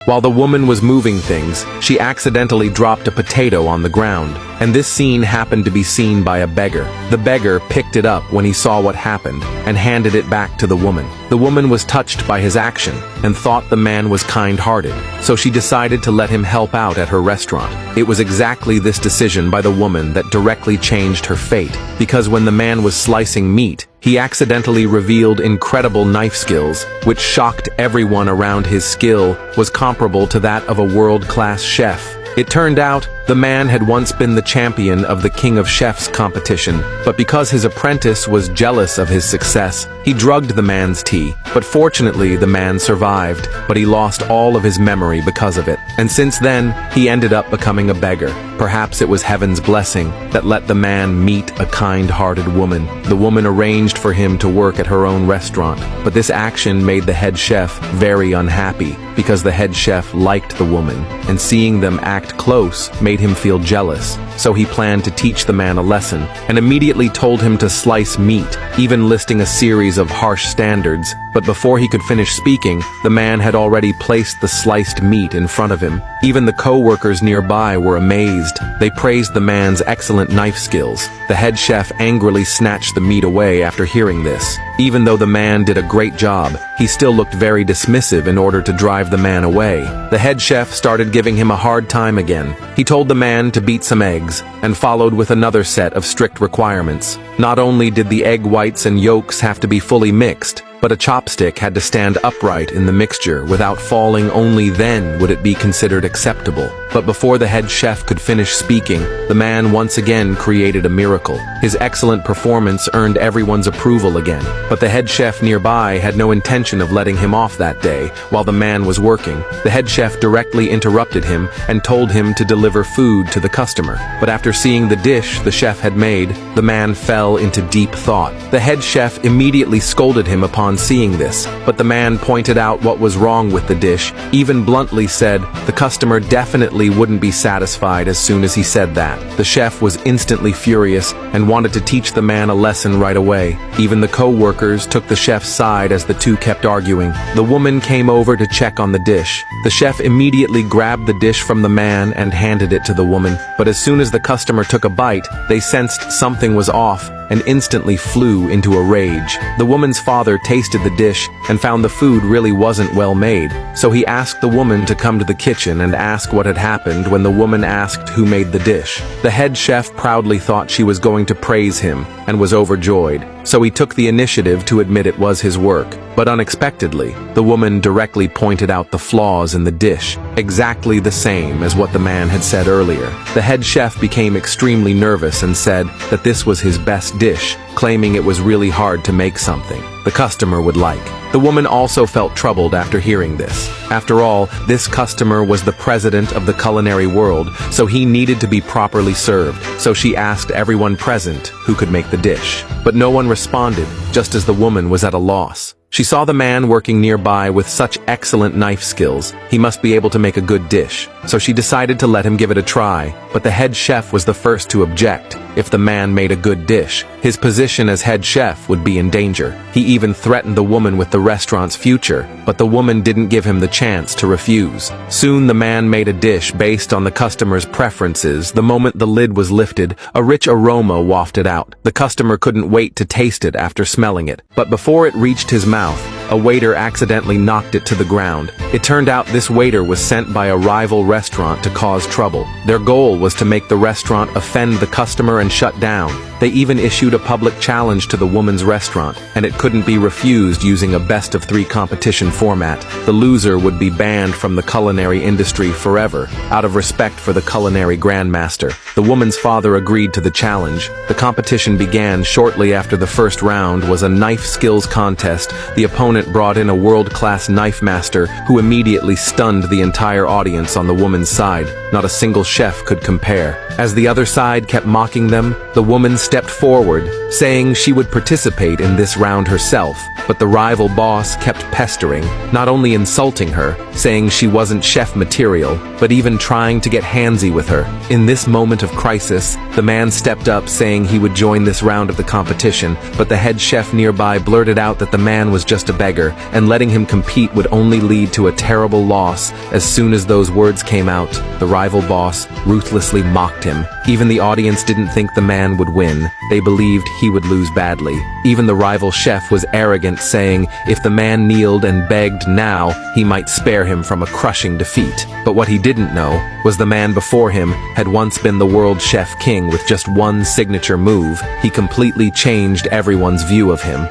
While the woman was moving things, she accidentally dropped a potato on the ground, and this scene happened to be seen by a beggar. The beggar picked it up when he saw what happened and handed it back to the woman. The woman was touched by his action and thought the man was kind-hearted, so she decided to let him help out at her restaurant. It was exactly this decision by the woman that directly changed her fate, because when the man was slicing meat, he accidentally revealed incredible knife skills, which shocked everyone around. His skill was comparable to that of a world-class chef. It turned out, the man had once been the champion of the King of Chefs competition, but because his apprentice was jealous of his success, he drugged the man's tea. But fortunately, the man survived, but he lost all of his memory because of it. And since then, he ended up becoming a beggar. Perhaps it was heaven's blessing that let the man meet a kind-hearted woman. The woman arranged for him to work at her own restaurant, but this action made the head chef very unhappy, because the head chef liked the woman, and seeing them act close made him feel jealous. So he planned to teach the man a lesson, and immediately told him to slice meat, even listing a series of harsh standards. But before he could finish speaking, the man had already placed the sliced meat in front of him. Even the co-workers nearby were amazed. They praised the man's excellent knife skills. The head chef angrily snatched the meat away after hearing this. Even though the man did a great job, he still looked very dismissive in order to drive the man away. The head chef started giving him a hard time again. He told the man to beat some eggs, and followed with another set of strict requirements. Not only did the egg whites and yolks have to be fully mixed, but a chopstick had to stand upright in the mixture without falling. Only then would it be considered acceptable. But before the head chef could finish speaking, the man once again created a miracle. His excellent performance earned everyone's approval again. But the head chef nearby had no intention of letting him off that day. While the man was working, the head chef directly interrupted him and told him to deliver food to the customer. But after seeing the dish the chef had made, the man fell into deep thought. The head chef immediately scolded him upon seeing this, but the man pointed out what was wrong with the dish, even bluntly said the customer definitely wouldn't be satisfied as soon as he said that. The chef was instantly furious and wanted to teach the man a lesson right away. Even the co-workers took the chef's side as the two kept arguing. The woman came over to check on the dish. The chef immediately grabbed the dish from the man and handed it to the woman, but as soon as the customer took a bite, they sensed something was off and instantly flew into a rage. The woman's father tasted the dish and found the food really wasn't well made, so he asked the woman to come to the kitchen and ask what had happened. When the woman asked who made the dish, the head chef proudly thought she was going to praise him and was overjoyed, so he took the initiative to admit it was his work. But unexpectedly, the woman directly pointed out the flaws in the dish, exactly the same as what the man had said earlier. The head chef became extremely nervous and said that this was his best dish, claiming it was really hard to make something the customer would like. The woman also felt troubled after hearing this. After all, this customer was the president of the culinary world, so he needed to be properly served. So she asked everyone present who could make the dish. But no one responded, just as the woman was at a loss. She saw the man working nearby with such excellent knife skills. He must be able to make a good dish. So she decided to let him give it a try, but the head chef was the first to object. If the man made a good dish, his position as head chef would be in danger. He even threatened the woman with the restaurant's future, but the woman didn't give him the chance to refuse. Soon the man made a dish based on the customer's preferences. The moment the lid was lifted, a rich aroma wafted out. The customer couldn't wait to taste it after smelling it, but before it reached his mouth, a waiter accidentally knocked it to the ground. It turned out this waiter was sent by a rival restaurant to cause trouble. Their goal was to make the restaurant offend the customer and shut down. They even issued a public challenge to the woman's restaurant, and it couldn't be refused using a best-of-3 competition format. The loser would be banned from the culinary industry forever, out of respect for the culinary grandmaster. The woman's father agreed to the challenge. The competition began shortly after the first round was a knife skills contest. The opponent brought in a world-class knife master who immediately stunned the entire audience on the woman's side. Not a single chef could compare. As the other side kept mocking them, the woman stepped forward, saying she would participate in this round herself, but the rival boss kept pestering, not only insulting her, saying she wasn't chef material, but even trying to get handsy with her. In this moment of crisis, The man stepped up saying he would join this round of the competition, but the head chef nearby blurted out that the man was just a beggar, and letting him compete would only lead to a terrible loss. As soon as those words came out, the rival boss ruthlessly mocked him. Even the audience didn't think the man would win. They believed he would lose badly. Even the rival chef was arrogant, saying if the man kneeled and begged now, he might spare him from a crushing defeat. But what he didn't know was the man before him had once been the world chef king with just one signature move. He completely changed everyone's view of him.